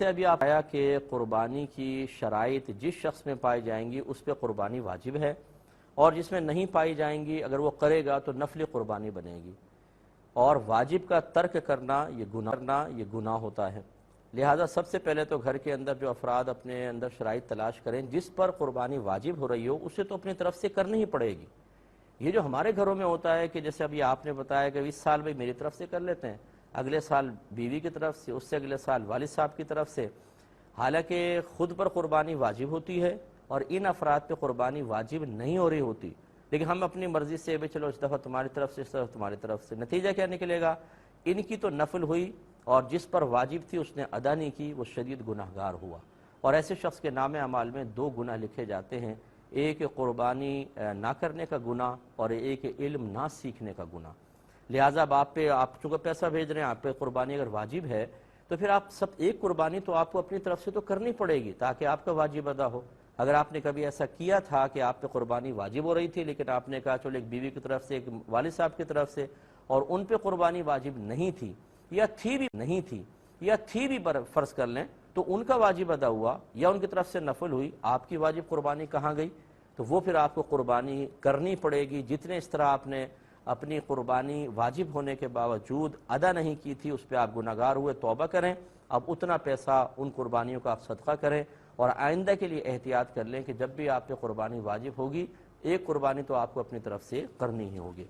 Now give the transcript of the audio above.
سے ابھی آپ آیا کہ قربانی کی شرائط جس شخص میں پائی جائیں گی اس پہ قربانی واجب ہے، اور جس میں نہیں پائی جائیں گی اگر وہ کرے گا تو نفلی قربانی بنے گی، اور واجب کا ترک کرنا یہ گناہ ہوتا ہے۔ لہٰذا سب سے پہلے تو گھر کے اندر جو افراد اپنے اندر شرائط تلاش کریں جس پر قربانی واجب ہو رہی ہو اسے تو اپنی طرف سے کرنی ہی پڑے گی۔ یہ جو ہمارے گھروں میں ہوتا ہے کہ جیسے ابھی آپ نے بتایا کہ اس سال بھائی میری طرف سے کر لیتے ہیں، اگلے سال بیوی کی طرف سے، اس سے اگلے سال والد صاحب کی طرف سے، حالانکہ خود پر قربانی واجب ہوتی ہے اور ان افراد پہ قربانی واجب نہیں ہو رہی ہوتی، لیکن ہم اپنی مرضی سے بھی چلو اس دفعہ تمہاری طرف سے، اس دفعہ تمہاری طرف سے، نتیجہ کیا نکلے گا؟ ان کی تو نفل ہوئی اور جس پر واجب تھی اس نے ادا نہیں کی، وہ شدید گناہگار ہوا۔ اور ایسے شخص کے نام اعمال میں 2 گناہ لکھے جاتے ہیں، ایک قربانی نہ کرنے کا گناہ اور ایک علم نہ سیکھنے کا گناہ۔ لہٰذا اب آپ چونکہ پیسہ بھیج رہے ہیں، آپ پہ قربانی اگر واجب ہے تو پھر آپ سب ایک قربانی تو آپ کو اپنی طرف سے تو کرنی پڑے گی تاکہ آپ کا واجب ادا ہو۔ اگر آپ نے کبھی ایسا کیا تھا کہ آپ پہ قربانی واجب ہو رہی تھی لیکن آپ نے کہا چلو ایک بیوی کی طرف سے، ایک والد صاحب کی طرف سے، اور ان پہ قربانی واجب نہیں تھی یا تھی بھی فرض کر لیں تو ان کا واجب ادا ہوا یا ان کی طرف سے نفل ہوئی، آپ کی واجب قربانی کہاں گئی؟ تو وہ پھر آپ کو قربانی کرنی پڑے گی۔ جتنے اس طرح آپ نے اپنی قربانی واجب ہونے کے باوجود ادا نہیں کی تھی اس پہ آپ گناہگار ہوئے، توبہ کریں، اب اتنا پیسہ ان قربانیوں کا آپ صدقہ کریں، اور آئندہ کے لیے احتیاط کر لیں کہ جب بھی آپ پہ قربانی واجب ہوگی ایک قربانی تو آپ کو اپنی طرف سے کرنی ہی ہوگی۔